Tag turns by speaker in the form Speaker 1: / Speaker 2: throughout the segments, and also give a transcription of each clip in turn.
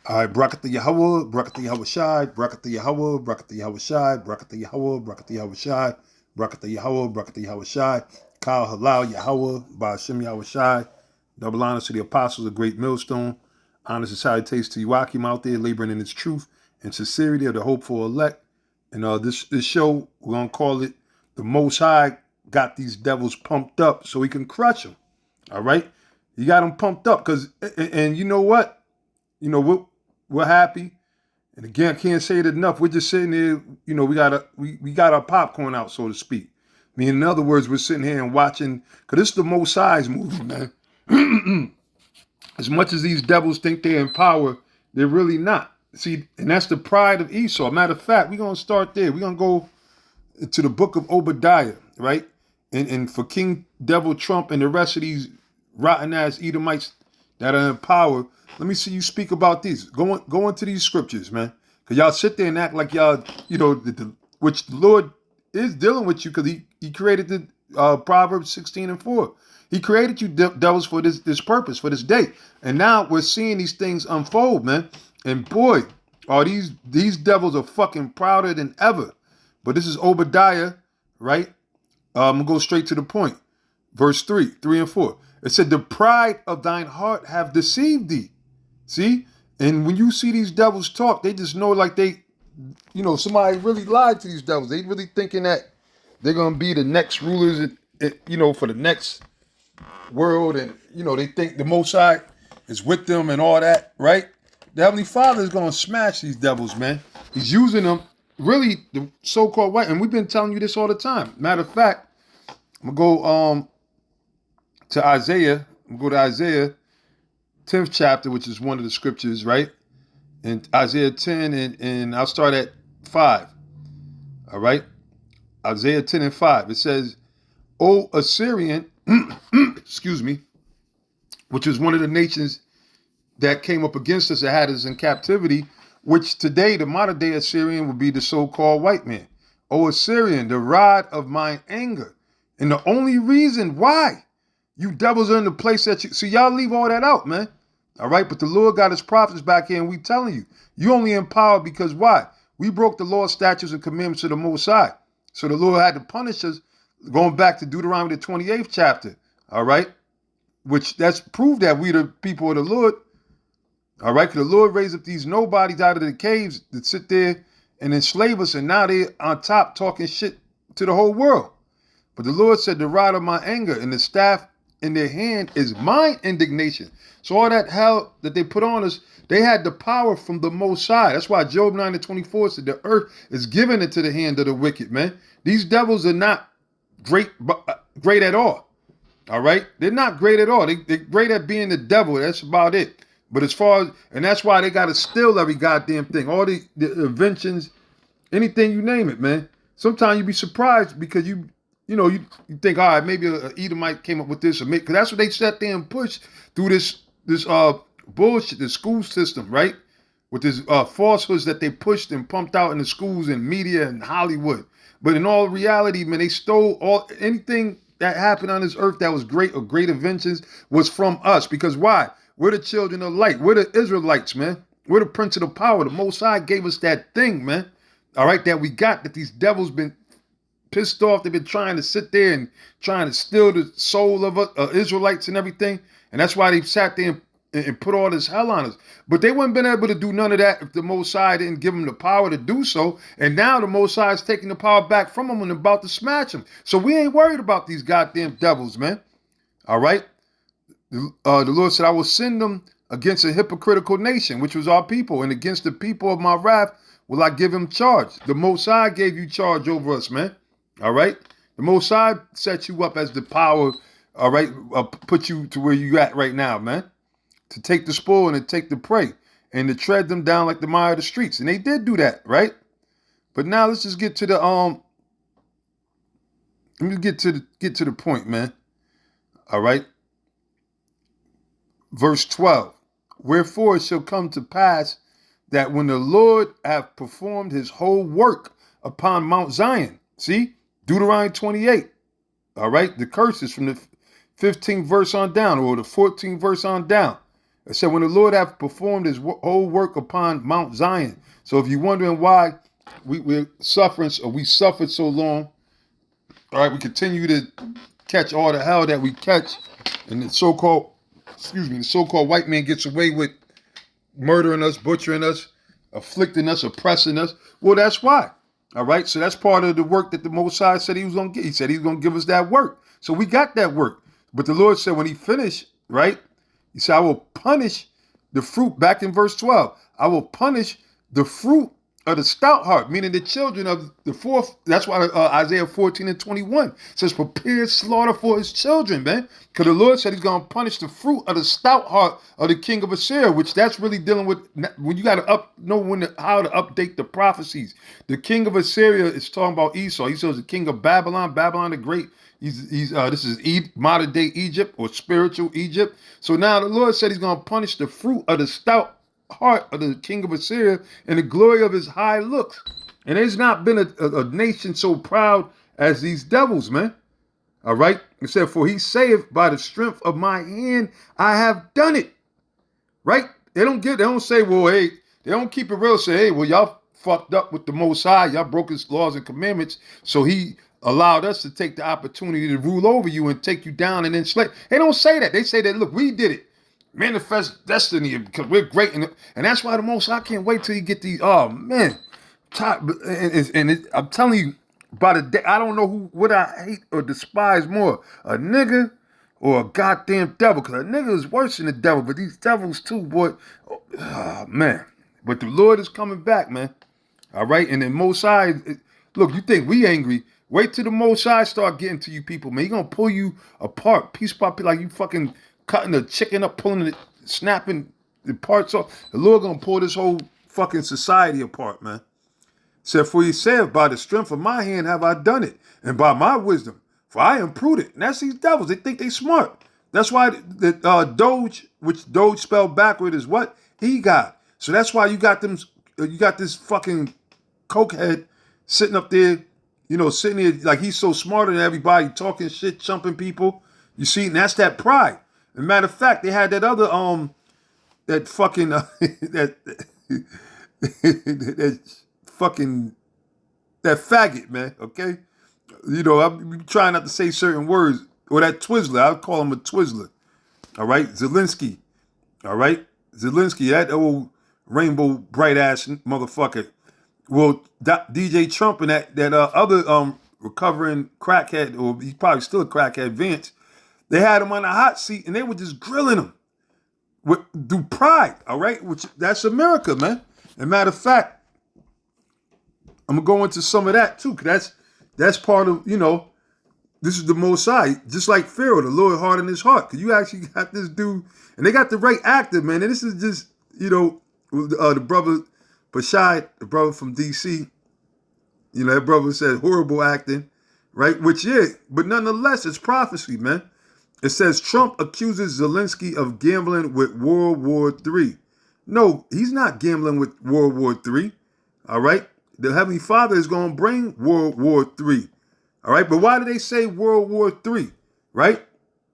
Speaker 1: All right, Brakata Yahweh, Brakata Yahweh Shai, Brakata Yahweh, Brakata Yahweh Shai, Brakata Yahweh, Brakata Yahweh Shai, Brakata Yahweh, Brakata Yahweh Shai, Kyle Halal Yahweh, Ba'ashem Yahweh Shai, double honors to the apostles of Great Millstone, honors and salutations to Joachim out there laboring in his truth and sincerity of the hopeful elect. And this show, we're going to call it The Most High Got These Devils Pumped Up so he can crush them. All right? You got them pumped up because, and you know what? You know, we're happy. And again, I can't say it enough. We're just sitting there, we got our popcorn out, so to speak. I mean, in other words, we're sitting here and watching, because this is the Most High's movie, man. As much as these devils think they're in power, they're really not. See, and that's the pride of Esau. Matter of fact, we're going to start there. We're going to go to the book of Obadiah, right? And for King Devil Trump and the rest of these rotten ass Edomites that are in power, let me see you speak about these. Go into these scriptures, man. Because y'all sit there and act like y'all, which the Lord is dealing with you because he created the Proverbs 16 and 4. He created you devils for this purpose, for this day. And now we're seeing these things unfold, man. And boy, are these devils are fucking prouder than ever. But this is Obadiah, right? I'm going to go straight to the point. Verse 3 and 4. It said, the pride of thine heart have deceived thee. See? And when you see these devils talk, they just know like somebody really lied to these devils. They really thinking that they're going to be the next rulers, for the next world. And, they think the Most High is with them and all that, right? The Heavenly Father is going to smash these devils, man. He's using them, really, the so-called white. And we've been telling you this all the time. Matter of fact, I'm going to go to Isaiah. I'm going to go to Isaiah 10th chapter, which is one of the scriptures, right? And Isaiah 10, and I'll start at 5. All right? Isaiah 10 and 5. It says, O Assyrian, excuse me, which was one of the nations that came up against us that had us in captivity, which today, the modern day Assyrian would be the so-called white man. O Assyrian, the rod of mine anger. And the only reason why you devils are in the place that you... See, y'all leave all that out, man. All right? But the Lord got his prophets back here, and we telling you, you only in power because why? We broke the law, statutes, and commandments of the Most High. So the Lord had to punish us, going back to Deuteronomy the 28th chapter. All right? Which that's proved that we the people of the Lord. All right? Because the Lord raised up these nobodies out of the caves that sit there and enslave us, and now they on top talking shit to the whole world. But the Lord said, the rod of my anger and the staff in their hand is my indignation. So all that hell that they put on us, they had the power from the Most High. That's why Job 9 and 24 said the earth is given into the hand of the wicked, man. These devils are not great at all. All right? They're not great at all. They're great at being the devil. That's about it. But as far as, and that's why they got to steal every goddamn thing. All the inventions, anything you name it, man. Sometimes you be surprised because you think, all right, maybe a Edomite came up with this, or because that's what they sat there and pushed through this bullshit, the school system, right? With this falsehoods that they pushed and pumped out in the schools and media and Hollywood. But in all reality, man, they stole anything that happened on this earth that was great or great inventions was from us. Because why? We're the children of light. We're the Israelites, man. We're the prince of the power. The Most High gave us that thing, man. All right, that we got, that these devils been pissed off. They've been trying to sit there and trying to steal the soul of Israelites and everything. And that's why they sat there and put all this hell on us. But they wouldn't been able to do none of that if the Most High didn't give them the power to do so. And now the Most High is taking the power back from them and about to smash them. So we ain't worried about these goddamn devils, man. All right? The Lord said, I will send them against a hypocritical nation, which was our people. And against the people of my wrath will I give him charge. The Most High gave you charge over us, man. All right? The Most High set you up as the power, all right, put you to where you at right now, man. To take the spoil and to take the prey and to tread them down like the mire of the streets. And they did do that, right? But now let's just get to the let me get to the point, man. All right. Verse 12. Wherefore it shall come to pass that when the Lord hath performed his whole work upon Mount Zion, see, Deuteronomy 28, all right, the curses from the 15th verse on down, or the 14th verse on down, It said, when the Lord hath performed his whole work upon Mount Zion. So if you're wondering why we're suffering, or we suffered so long, all right, we continue to catch all the hell that we catch, and the so-called white man gets away with murdering us, butchering us, afflicting us, oppressing us. Well, that's why. All right, so that's part of the work that the Most High said he was going to get. He said he was going to give us that work. So we got that work. But the Lord said when he finished, right, he said, I will punish the fruit, back in verse 12. I will punish the fruit of the stout heart, meaning the children of the fourth. That's why Isaiah 14:21 says, prepare slaughter for his children, man. Because the Lord said he's going to punish the fruit of the stout heart of the king of Assyria, which that's really dealing with when you got to know how to update the prophecies. The king of Assyria is talking about Esau. Esau is the king of Babylon, Babylon the Great. This is modern day Egypt, or spiritual Egypt. So now the Lord said he's going to punish the fruit of the stout heart of the king of Assyria and the glory of his high looks. And there's not been a nation so proud as these devils, man. All right. It said, for he saith, by the strength of my hand, I have done it. Right. They don't say, well, hey, they don't keep it real. Say, hey, well, y'all fucked up with the Most High. Y'all broke his laws and commandments. So he allowed us to take the opportunity to rule over you and take you down and enslave. They don't say that. They say that, look, we did it. Manifest destiny because we're great. And that's why the Most High can't wait till you get these, oh, man. I'm telling you, by the day, I don't know what I hate or despise more, a nigga or a goddamn devil. Because a nigga is worse than the devil, but these devils too, boy. Oh, man. But the Lord is coming back, man. All right? And then Most High, look, you think we angry. Wait till the Most High start getting to you people, man. He gonna pull you apart, piece by piece, like you fucking cutting the chicken up, pulling it, snapping the parts off. The Lord gonna pull this whole fucking society apart, man. Said, for he said, by the strength of my hand have I done it, and by my wisdom, for I am prudent. And that's these devils. They think they smart. That's why the Doge, which Doge spelled backward, is what? EGOT. So that's why you got this fucking cokehead sitting up there, sitting there like he's so smarter than everybody, talking shit, chumping people. You see, and that's that pride. As a matter of fact, they had that other that fucking that faggot, man. Okay, I'm trying not to say certain words, or that Twizzler. I'll call him a Twizzler. All right, Zelensky. All right, Zelensky, that old rainbow bright ass motherfucker. Well, DJ Trump and that other recovering crackhead, or he's probably still a crackhead, Vance. They had him on the hot seat and they were just grilling him through pride, all right? Which that's America, man. As a matter of fact, I'm gonna go into some of that too, because that's part of, this is the Most High. Just like Pharaoh, the Lord hardened his heart. Because you actually got this dude, and they got the right actor, man. And this is just, the brother Bashai, the brother from DC, that brother said horrible acting, right? Which, yeah, but nonetheless, it's prophecy, man. It says Trump accuses Zelensky of gambling with World War III. No, he's not gambling with World War III. All right? The Heavenly Father is going to bring World War III. All right? But why do they say World War III? Right?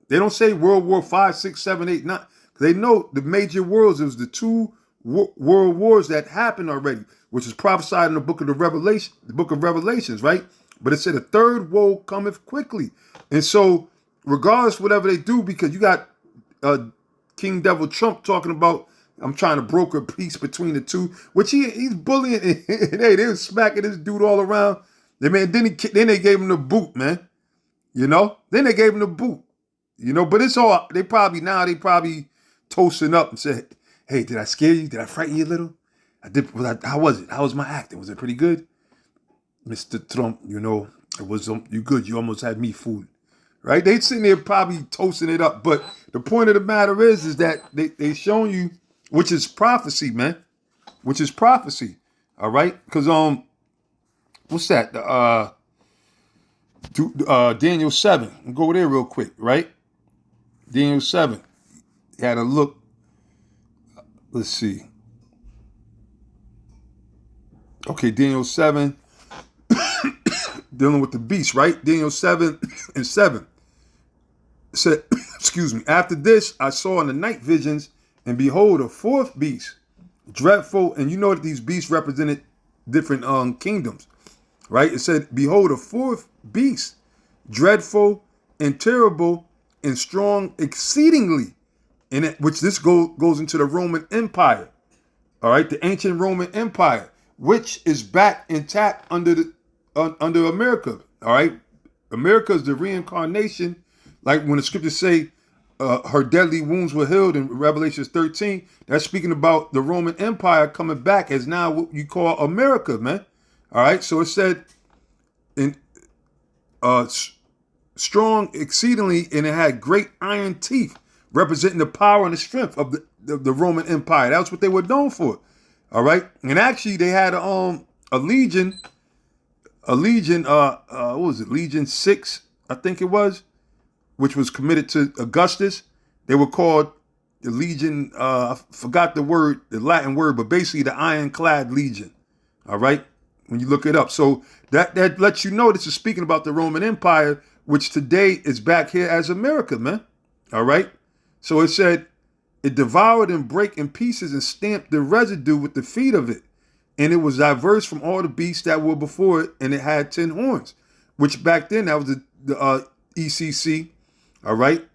Speaker 1: They don't say World War 5, 6, 7, 8, 9. They know the major worlds. It was the two world wars that happened already, which is prophesied in the book of Revelations, right? But it said a third woe cometh quickly. And so, regardless, whatever they do, because you got King Devil Trump talking about, I'm trying to broker peace between the two, which he's bullying. And hey, they were smacking this dude all around. Then they gave him the boot, man. Then they gave him the boot. But it's all, they probably toasting up and said, hey, did I scare you? Did I frighten you a little? How was it? How was my acting? Was it pretty good? Mr. Trump, it was you good. You almost had me fooled. Right? They sitting there probably toasting it up. But the point of the matter is that they showing you, which is prophecy, man. Which is prophecy. All right? Because, what's that? Daniel 7. I'll go there real quick, right? Daniel 7. Had a look. Let's see. Okay, Daniel 7. Dealing with the beast, right? Daniel 7 and 7. It said, excuse me. After this, I saw in the night visions, And behold, a fourth beast, dreadful. And you know that these beasts represented different kingdoms, right? It said, behold, a fourth beast, dreadful and terrible and strong exceedingly. In it, which this goes into the Roman Empire, all right, the ancient Roman Empire, which is back intact under America, all right. America is the reincarnation, like when the scriptures say her deadly wounds were healed in Revelation 13. That's speaking about the Roman Empire coming back as now what you call America, man. All right, so it said in strong exceedingly, and it had great iron teeth, representing the power and the strength of the Roman Empire. That's what they were known for. All right. And actually they had a legion, what was it? Legion 6, I think it was, which was committed to Augustus. They were called the Legion, I forgot the Latin word, but basically the Ironclad Legion. All right. When you look it up. So that lets you know this is speaking about the Roman Empire, which today is back here as America, man. All right. So it said, it devoured and brake in pieces and stamped the residue with the feet of it. And it was diverse from all the beasts that were before it, and it had 10 horns, which back then that was the ECC, all right?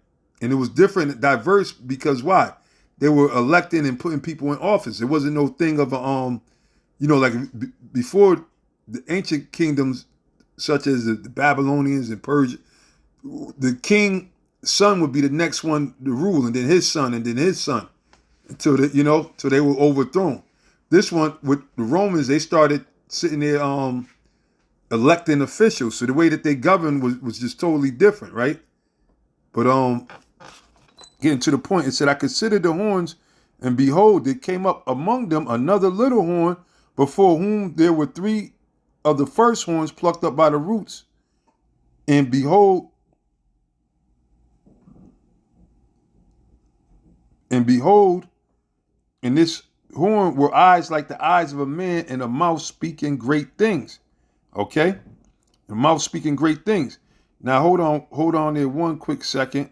Speaker 1: And it was different, diverse, because why? They were electing and putting people in office. It wasn't no thing of like before the ancient kingdoms, such as the Babylonians and Persia, the king son would be the next one to rule, and then his son, and then his son, until they were overthrown. This one with the Romans, they started sitting there electing officials. So the way that they governed was just totally different, right? But getting to the point, it said, I considered the horns, and behold, there came up among them another little horn, before whom there were 3 of the first horns plucked up by the roots. And behold, in this horn were eyes like the eyes of a man, and a mouth speaking great things. Okay? The mouth speaking great things. Now hold on there one quick second.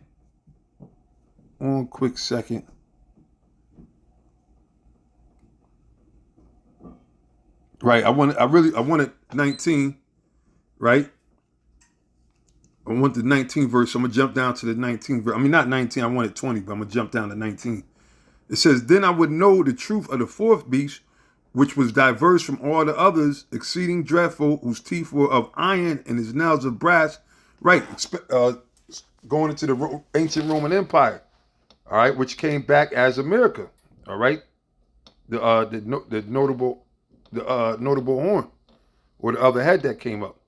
Speaker 1: Right, I wanted 19, right? I want the 19th verse, so I'm gonna jump down to the 19th verse. I mean, not 19, I wanted 20, but I'm gonna jump down to 19. It says, then I would know the truth of the fourth beast, which was diverse from all the others, exceeding dreadful, whose teeth were of iron and his nails of brass. Right, going into the ancient Roman Empire, all right, which came back as America, all right. The notable horn, or the other head that came up.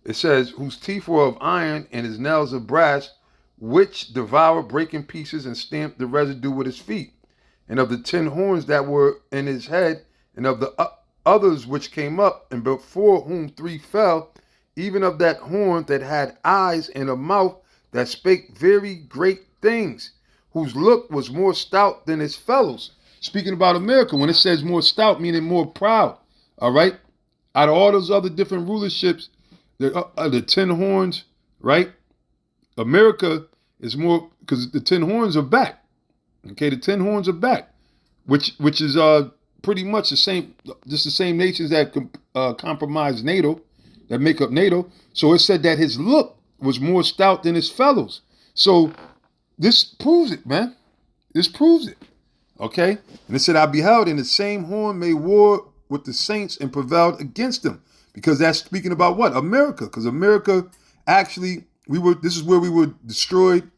Speaker 1: It says, whose teeth were of iron and his nails of brass, which devoured, breaking pieces, and stamped the residue with his feet. And of the 10 horns that were in his head, and of the others which came up, and before whom 3 fell, even of that horn that had eyes and a mouth that spake very great things, whose look was more stout than his fellows. Speaking about America, when it says more stout, meaning more proud, all right? Out of all those other different rulerships, the 10 horns, right? America is more, because the 10 horns are back. Okay, the 10 horns are back, which is pretty much the same nations that compromise NATO, that make up NATO. So it said that his look was more stout than his fellows. So this proves it, man. This proves it. Okay, and it said, I beheld, and the same horn made war with the saints and prevailed against them. Because that's speaking about what? America. Because America, actually, this is where we were destroyed.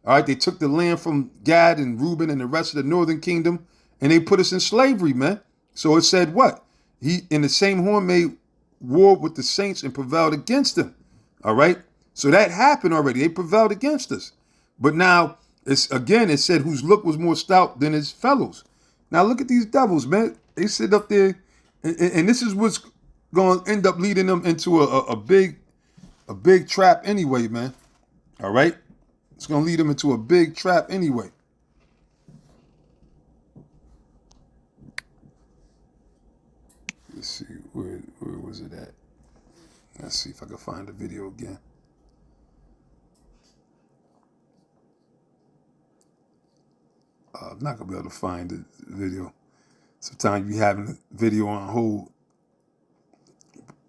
Speaker 1: All right, they took the land from Gad and Reuben and the rest of the northern kingdom, and they put us in slavery, man. So it said what? He, in the same horn, made war with the saints and prevailed against them. All right, so that happened already. They prevailed against us. But now, it said whose look was more stout than his fellows. Now look at these devils, man. They sit up there, and this is what's going to end up leading them into a big trap anyway, man. All right? It's going to lead them into a big trap anyway. Let's see, where was it at? Let's see if I can find the video again. not gonna be able to find the video. Sometimes you having the video on hold.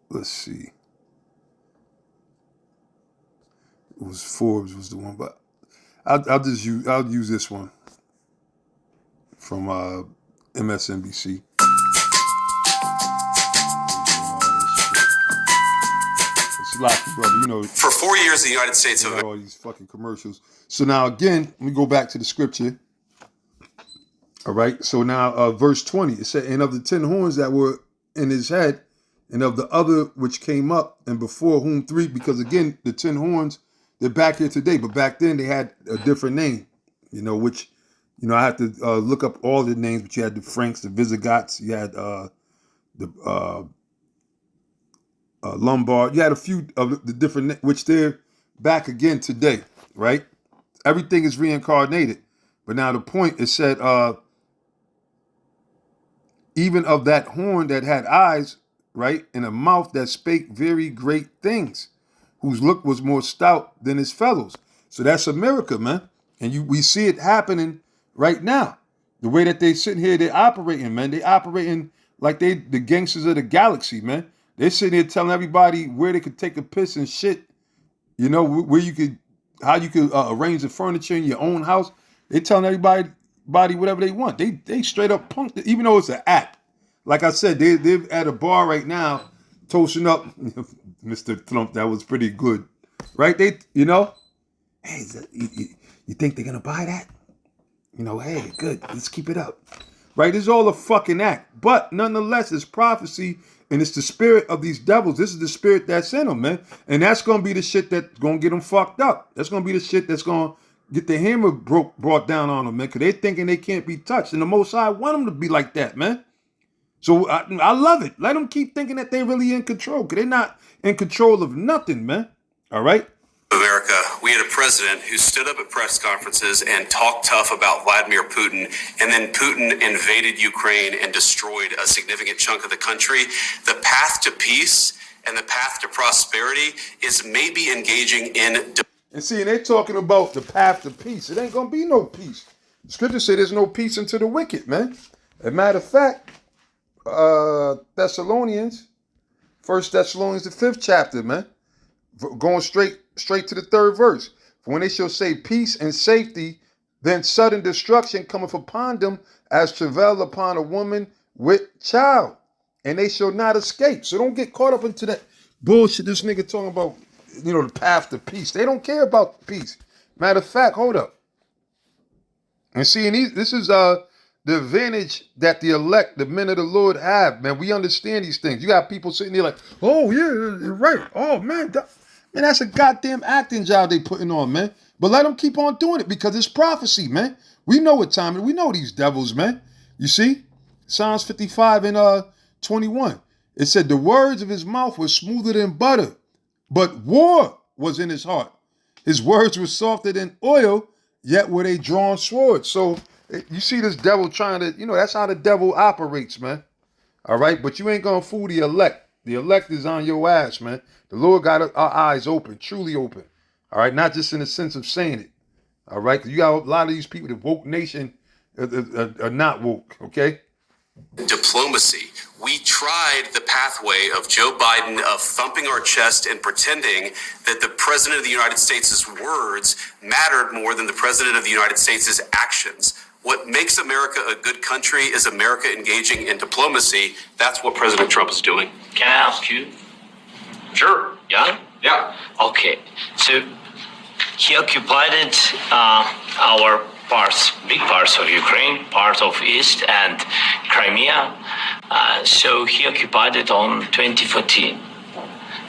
Speaker 1: Let's see. It was Forbes was the one, but I'll use this one from MSNBC. It's lucky, brother. You know.
Speaker 2: For 4 years, the United States
Speaker 1: of all these fucking commercials. So now again, let me go back to the scripture. All right. So now verse 20, it said, and of the 10 horns that were in his head, and of the other which came up, and before whom 3, because again, the 10 horns, they're back here today, but back then they had a different name, you know, which, you know, I have to look up all the names, but you had the Franks, the Visigoths, you had the Lombard, you had a few of the different, which they're back again today, right? Everything is reincarnated. But now the point is said, even of that horn that had eyes, right, and a mouth that spake very great things, whose look was more stout than his fellows. So that's America, man. And we see it happening right now. The way that they sitting here, they're operating, man. They operating like they the gangsters of the galaxy, man. They're sitting here telling everybody where they could take a piss and shit. You know, where you could, how you could arrange the furniture in your own house. They're telling everybody whatever they want. They straight up punked it, even though it's an act. Like I said, they're at a bar right now, toasting up Mr. Trump. That was pretty good, right? They, you know, hey, you think they're gonna buy that? You know, hey, good, let's keep it up, right? It's all a fucking act, but nonetheless, it's prophecy, and it's the spirit of these devils. This is the spirit that's in them, man, and that's gonna be the shit that's gonna get them fucked up. That's gonna be the shit that's gonna get the hammer brought down on them, man, because they're thinking they can't be touched, and the Most High want them to be like that, man. So I love it. Let them keep thinking that they're really in control, because they're not in control of nothing, man. All right?
Speaker 2: America, we had a president who stood up at press conferences and talked tough about Vladimir Putin, and then Putin invaded Ukraine and destroyed a significant chunk of the country. The path to peace and the path to prosperity is maybe engaging in...
Speaker 1: And see, they're talking about the path to peace. It ain't going to be no peace. The scripture says there's no peace unto the wicked, man. As a matter of fact, Thessalonians, 1 Thessalonians, the 5th chapter, man. Going straight to the 3rd verse. For when they shall say peace and safety, then sudden destruction cometh upon them as travail upon a woman with child, and they shall not escape. So don't get caught up into that bullshit this nigga talking about, you know, the path to peace. They don't care about peace. Matter of fact, hold up. And see, this is the advantage that the elect, the men of the Lord have, man. We understand these things. You got people sitting there like, oh, yeah, you're right. Oh, man, that's a goddamn acting job they putting on, man. But let them keep on doing it because it's prophecy, man. We know what time it is. We know these devils, man. You see? Psalms 55 and 21. It said the words of his mouth were smoother than butter, but war was in his heart. His words were softer than oil, yet were they drawn swords. So you see this devil trying to, you know, that's how the devil operates, man. All right? But you ain't going to fool the elect. The elect is on your ass, man. The Lord got our eyes open, truly open. All right? Not just in the sense of saying it. All right? Because you got a lot of these people, the woke nation, are not woke, okay?
Speaker 2: Diplomacy. We tried the pathway of Joe Biden of thumping our chest and pretending that the president of the United States' words mattered more than the president of the United States' actions. What makes America a good country is America engaging in diplomacy. That's what President Trump is doing.
Speaker 3: Can I ask you?
Speaker 2: Sure.
Speaker 3: Yeah?
Speaker 2: Yeah.
Speaker 3: Okay. So he occupied our parts, big parts of Ukraine, part of East and Crimea. So he occupied it on 2014.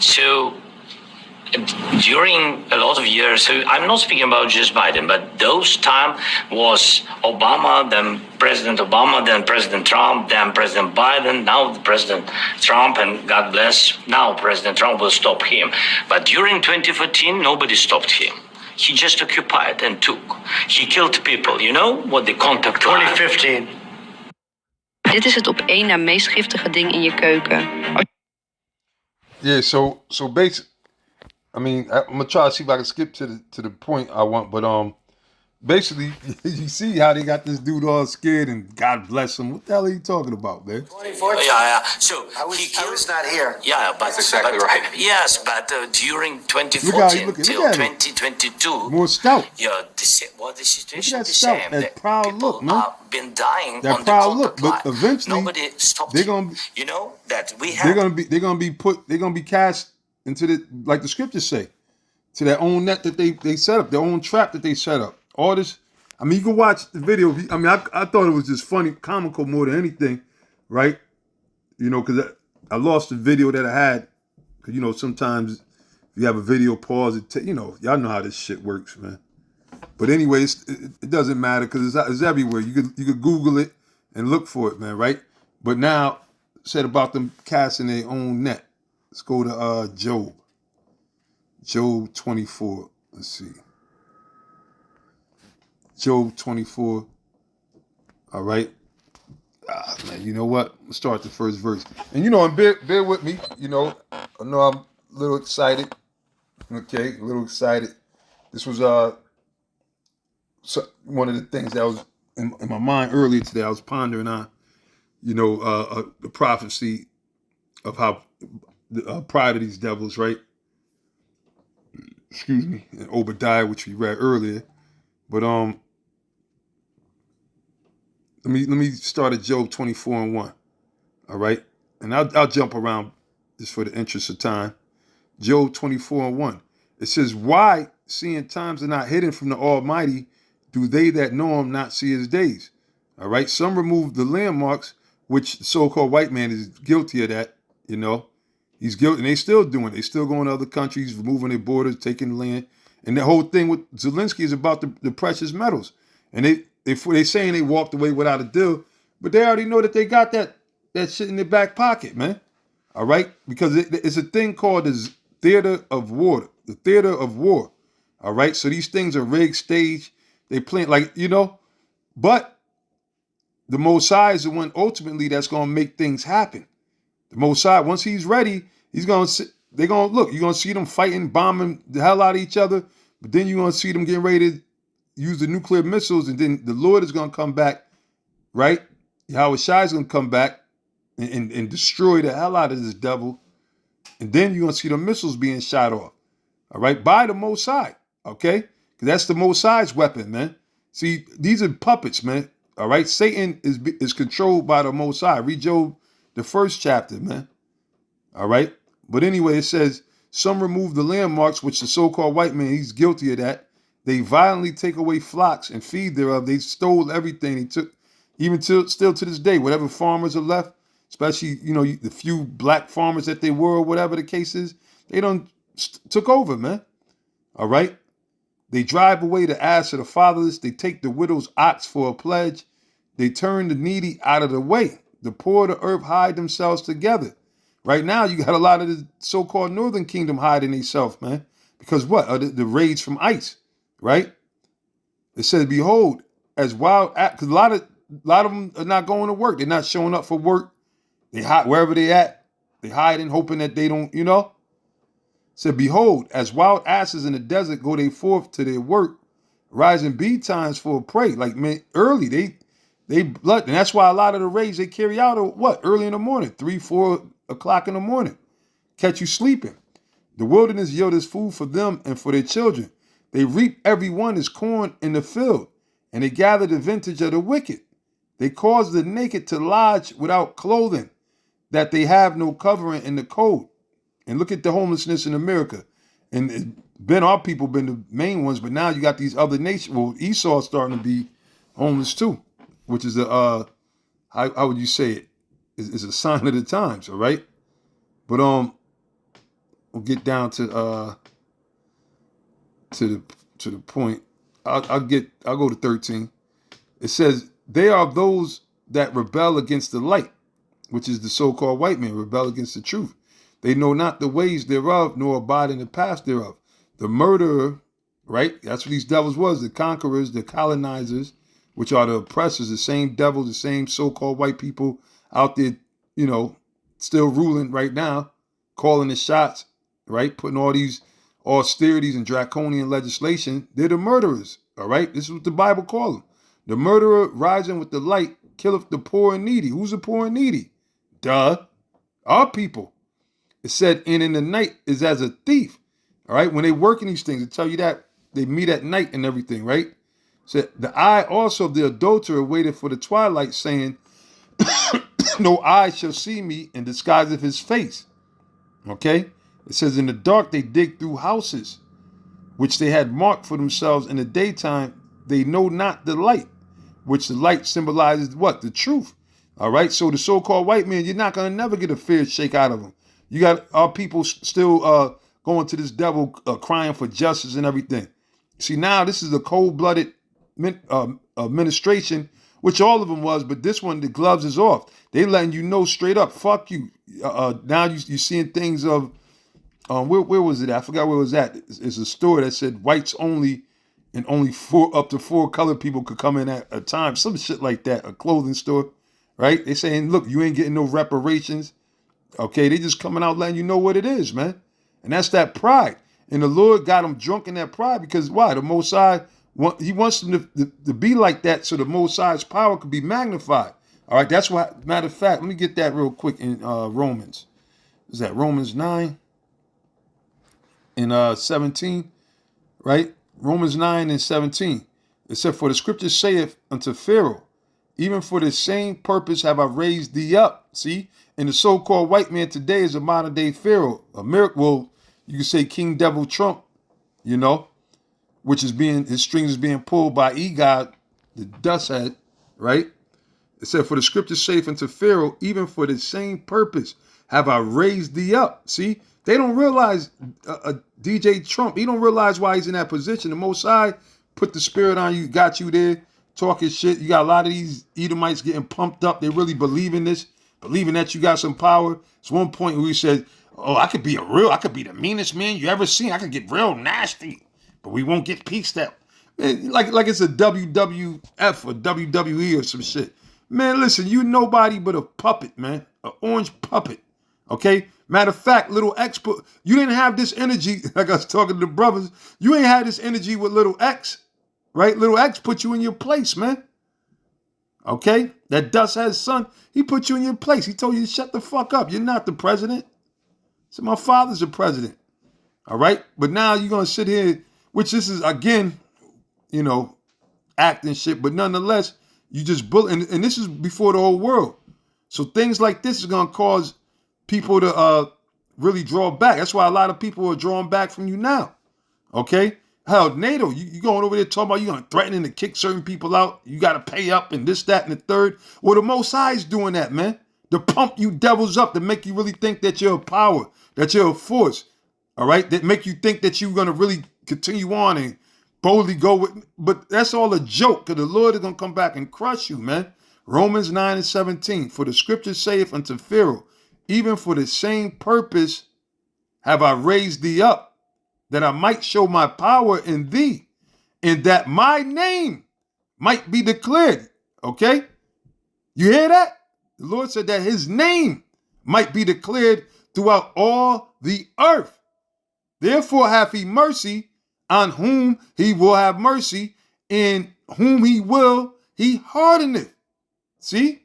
Speaker 3: So during a lot of years, so I'm not speaking about just Biden, but those time was Obama, then President Obama, then President Trump, then President Biden, now President Trump, and God bless, now President Trump will stop him. But during 2014, nobody stopped him. He just occupied and took. He killed people. You know what the contact
Speaker 2: 2015.
Speaker 4: Dit is het op één na meest giftige ding in je keuken.
Speaker 1: Yeah, so basically, I mean, I'm gonna try to see if I can skip to the point I want, but basically, you see how they got this dude all scared and God bless him. What the hell are you talking about, man?
Speaker 3: 2014. Yeah. So
Speaker 5: I was not here.
Speaker 3: Yeah, but
Speaker 2: That's exactly
Speaker 3: but-
Speaker 2: right.
Speaker 3: Yes, but during
Speaker 1: Look how he
Speaker 3: 2014
Speaker 1: looking.
Speaker 3: till
Speaker 1: Look at him.
Speaker 3: 2022,
Speaker 1: More stout.
Speaker 3: yeah, the situation
Speaker 1: that
Speaker 3: the
Speaker 1: stout,
Speaker 3: same.
Speaker 1: that
Speaker 3: The
Speaker 1: proud
Speaker 3: people
Speaker 1: look, man.
Speaker 3: have been dying
Speaker 1: That
Speaker 3: on
Speaker 1: proud
Speaker 3: the
Speaker 1: look, but
Speaker 3: contact line.
Speaker 1: eventually
Speaker 3: Nobody stopped.
Speaker 1: they're gonna be-
Speaker 3: you know that we
Speaker 1: they're
Speaker 3: have.
Speaker 1: gonna be cast into the, like the scriptures say, to their own net that they set up, their own trap that they set up. All this, I mean, you can watch the video. I mean, I thought it was just funny, comical more than anything, right? You know, because I lost the video that I had. Because, you know, sometimes if you have a video pause, you know, y'all know how this shit works, man. But anyways, it doesn't matter because it's everywhere. You could Google it and look for it, man, right? But now, said about them casting their own net. Let's go to Job. Job 24. Let's see. Job 24. All right. Man, you know what? Let's start the first verse. And you know, and bear with me. You know, I know I'm a little excited. Okay, a little excited. This was one of the things that was in my mind earlier today. I was pondering on, you know, the prophecy of how the pride of these devils, right? Excuse me, in Obadiah, which we read earlier. But let me start at Job 24:1. All right, and I'll jump around just for the interest of time. Job 24:1. It says, "Why, seeing times are not hidden from the Almighty, do they that know Him not see His days?" All right. Some remove the landmarks, which the so-called white man is guilty of that. You know, he's guilty, and they still doing it. They still going to other countries, removing their borders, taking land, and the whole thing with Zelensky is about the precious metals. And they saying they walked away without a deal, but they already know that they got that shit in their back pocket, man. All right, because it's a thing called the theater of war. The theater of war. All right, so these things are rigged, staged. They plan like, you know, but the Mosai is the one ultimately that's going to make things happen. The Mosai, once he's ready, they're going to look. You're going to see them fighting, bombing the hell out of each other, but then you're going to see them getting ready to use the nuclear missiles, and then the Lord is going to come back, right? Yahweh Shai is going to come back and destroy the hell out of this devil, and then you're going to see the missiles being shot off, all right, by the Mosai, okay? Because that's the Mosai's weapon, man. See, these are puppets, man, all right? Satan is controlled by the Mosai. Read Job, the first chapter, man, all right? But anyway, it says, some remove the landmarks, which the so-called white man, he's guilty of that. They violently take away flocks and feed thereof. They stole everything. They took, even still to this day, whatever farmers are left, especially, you know, the few black farmers that they were, or whatever the case is, they done took over, man. All right? They drive away the ass of the fatherless. They take the widow's ox for a pledge. They turn the needy out of the way. The poor of the earth hide themselves together. Right now, you got a lot of the so-called Northern Kingdom hiding themselves, man. Because what? The raids from ICE, right? It says, behold, as wild, because a lot of them are not going to work. They're not showing up for work. They hide wherever they at. They hiding, hoping that they don't, you know. It said, behold, as wild asses in the desert go they forth to their work, rising bee times for a prey. Like, man, early, they blood. And that's why a lot of the raids they carry out are what? Early in the morning, 3, 4 o'clock in the morning. Catch you sleeping. The wilderness yieldeth food for them and for their children. They reap every one as corn in the field, and they gather the vintage of the wicked. They cause the naked to lodge without clothing, that they have no covering in the cold. And look at the homelessness in America. And our people been the main ones, but now you got these other nations. Well, Esau's starting to be homeless too, which is how would you say it? Is a sign of the times, all right? But we'll get down to the point. I'll go to 13. It says, they are those that rebel against the light, which is the so-called white man, rebel against the truth. They know not the ways thereof, nor abide in the paths thereof. The murderer, right? That's what these devils was, the conquerors, the colonizers, which are the oppressors, the same devils, the same so-called white people out there, you know, still ruling right now, calling the shots, right? Putting all these austerities and draconian legislation. They're the murderers, All right, this is what the Bible calls him. The murderer rising with the light killeth the poor and needy. Who's the poor and needy? Duh, our people. It said, and in the night is as a thief. All right, when they work in these things, it tell you that they meet at night and everything, right? Said the eye also of the adulterer waited for the twilight, saying, no eye shall see me in disguise of his face. Okay? It says, in the dark they dig through houses, which they had marked for themselves in the daytime. They know not the light, which the light symbolizes what? The truth. All right? So the so-called white man, you're not going to never get a fair shake out of him. You got our people still going to this devil crying for justice and everything. See, now this is a cold-blooded administration, which all of them was, but this one, the gloves is off. They letting you know straight up, fuck you. Now you're seeing things of, where was it at? I forgot where it was at. It's a store that said whites only, and only up to four colored people could come in at a time. Some shit like that, a clothing store, right? They saying, look, you ain't getting no reparations. Okay, they just coming out letting you know what it is, man. And that's that pride. And the Lord got them drunk in that pride because why? The Most High, he wants them to be like that so the Most High's power could be magnified. All right, that's why, matter of fact, let me get that real quick in Romans. Is that Romans 9 and 17, right? Romans 9 and 17. It said, for the scripture saith unto Pharaoh, even for the same purpose have I raised thee up. See? And the so-called white man today is a modern day Pharaoh. America, well, you can say King Devil Trump, you know, which is his strings is being pulled by EGOD, the dust head, right? It said, for the scripture saith unto Pharaoh, even for the same purpose have I raised thee up. See? They don't realize, DJ Trump, he don't realize why he's in that position. The Most High put the spirit on you, got you there, talking shit. You got a lot of these Edomites getting pumped up. They really believe in this, believing that you got some power. It's one point where he said, oh, I could be the meanest man you ever seen. I could get real nasty, but we won't get pieced out. Man, like it's a WWF or WWE or some shit. Man, listen, you nobody but a puppet, man. An orange puppet. Okay? Matter of fact, Little X you didn't have this energy, like I was talking to the brothers, you ain't had this energy with Little X, right? Little X put you in your place, man. Okay? That Dust has son, he put you in your place. He told you to shut the fuck up. You're not the president. So my father's the president. All right? But now you're going to sit here, which this is, again, you know, acting shit, but nonetheless, you just bully, and this is before the whole world. So things like this is going to cause people to really draw back. That's why a lot of people are drawing back from you now. Okay? Hell, NATO, you going over there talking about you going to threatening to kick certain people out. You got to pay up and this, that, and the third. Well, the Most High is doing that, man. To pump you devils up, to make you really think that you're a power, that you're a force. All right? That make you think that you're going to really continue on and boldly go with. But that's all a joke, because the Lord is going to come back and crush you, man. Romans 9 and 17. For the scripture saith unto Pharaoh, even for the same purpose have I raised thee up, that I might show my power in thee, and that my name might be declared. Okay? You hear that? The Lord said that his name might be declared throughout all the earth. Therefore hath he mercy on whom he will have mercy, and whom he will, he hardeneth. See?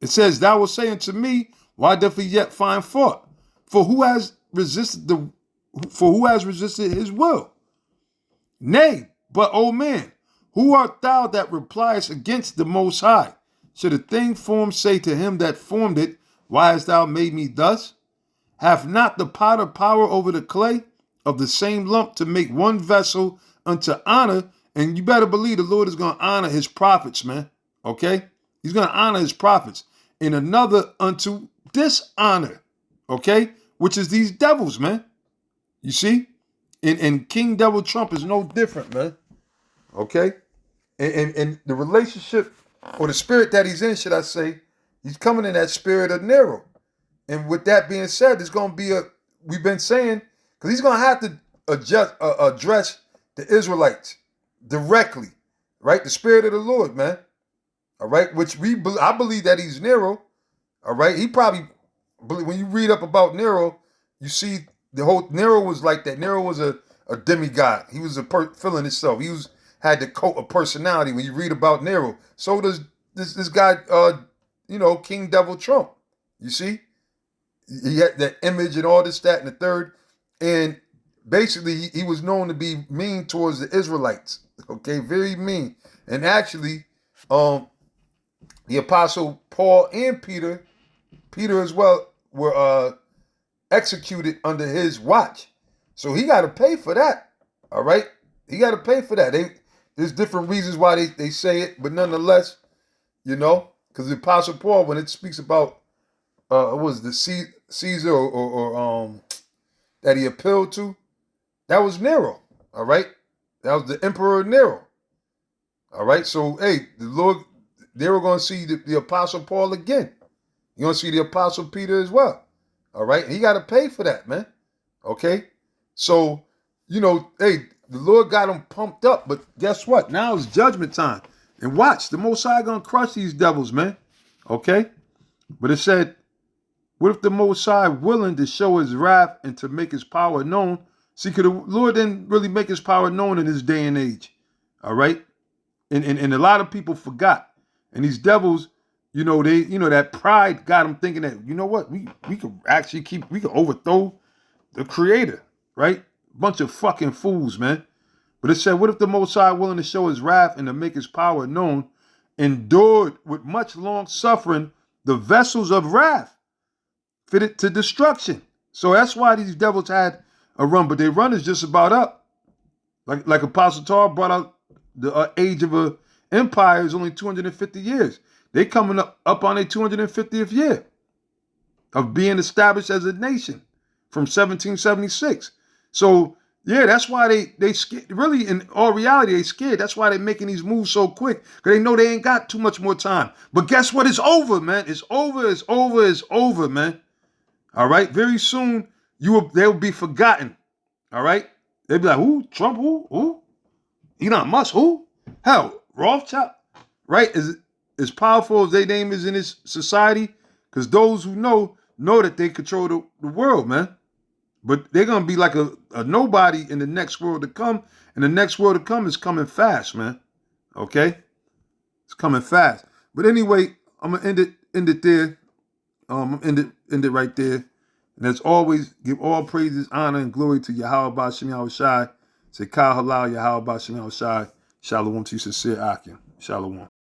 Speaker 1: It says, thou wilt say unto me, why doth he yet find fault? For who has resisted his will? Nay, but, O man, who art thou that repliest against the Most High? Should a thing formed say to him that formed it, why hast thou made me thus? Hath not the potter power over the clay of the same lump to make one vessel unto honor? And you better believe the Lord is going to honor his prophets, man. Okay? He's going to honor his prophets. And another unto dishonor, okay? Which is these devils, man. You see? And King Devil Trump is no different, man. Okay? And the relationship, or the spirit that he's in, should I say, he's coming in that spirit of Nero. And with that being said, there's going to be we've been saying, because he's going to have to address the Israelites directly, right? The spirit of the Lord, man. All right? Which I believe that he's Nero. All right? He probably, when you read up about Nero, you see the whole, Nero was like that. Nero was a demigod. He was a feeling himself. He was had the cult of personality when you read about Nero. So does this guy, King Devil Trump. You see? He had that image and all this, that, and the third. And basically, he was known to be mean towards the Israelites. Okay, very mean. And actually, the Apostle Paul and Peter as well, were executed under his watch. So he got to pay for that. All right? He got to pay for that. There's different reasons why they say it, but nonetheless, because the Apostle Paul, when it speaks about what was the Caesar or that he appealed to, that was Nero. All right? That was the Emperor Nero. All right? So, hey, the Lord, they were going to see the Apostle Paul again. You're going to see the Apostle Peter as well. All right? He got to pay for that, man. Okay? So, hey, the Lord got him pumped up, but guess what? Now it's judgment time. And watch, the Most High going to crush these devils, man. Okay? But it said, what if the Most High willing to show his wrath and to make his power known? See, because the Lord didn't really make his power known in this day and age. All right? And a lot of people forgot. And these devils, that pride got them thinking that, you know what, we could actually we could overthrow the Creator, right? Bunch of fucking fools, man. But it said, what if the Most High, willing to show his wrath and to make his power known, endured with much long suffering the vessels of wrath fitted to destruction? So that's why these devils had a run, but their run is just about up. Like Apostle Tar brought out, the age of an empire is only 250 years. They coming up on their 250th year of being established as a nation from 1776. So, yeah, that's why they scared. Really, in all reality, they scared. That's why they making these moves so quick, because they know they ain't got too much more time. But guess what? It's over, man. It's over, it's over, it's over, man. All right? Very soon, they'll be forgotten. All right? They'll be like, who? Trump, who? Who? Elon Musk, who? Hell, Rothschild, right? As powerful as their name is in this society, because those who know that they control the world, man. But they're going to be like a nobody in the next world to come. And the next world to come is coming fast, man. Okay? It's coming fast. But anyway, I'm going to end it there. End it right there. And as always, give all praises, honor, and glory to Yahweh Ba'Shem Yahushai. Say, Kal Halal Yahweh Ba'Shem Yahushai. Shalom to you, sincere Akim. Shalom.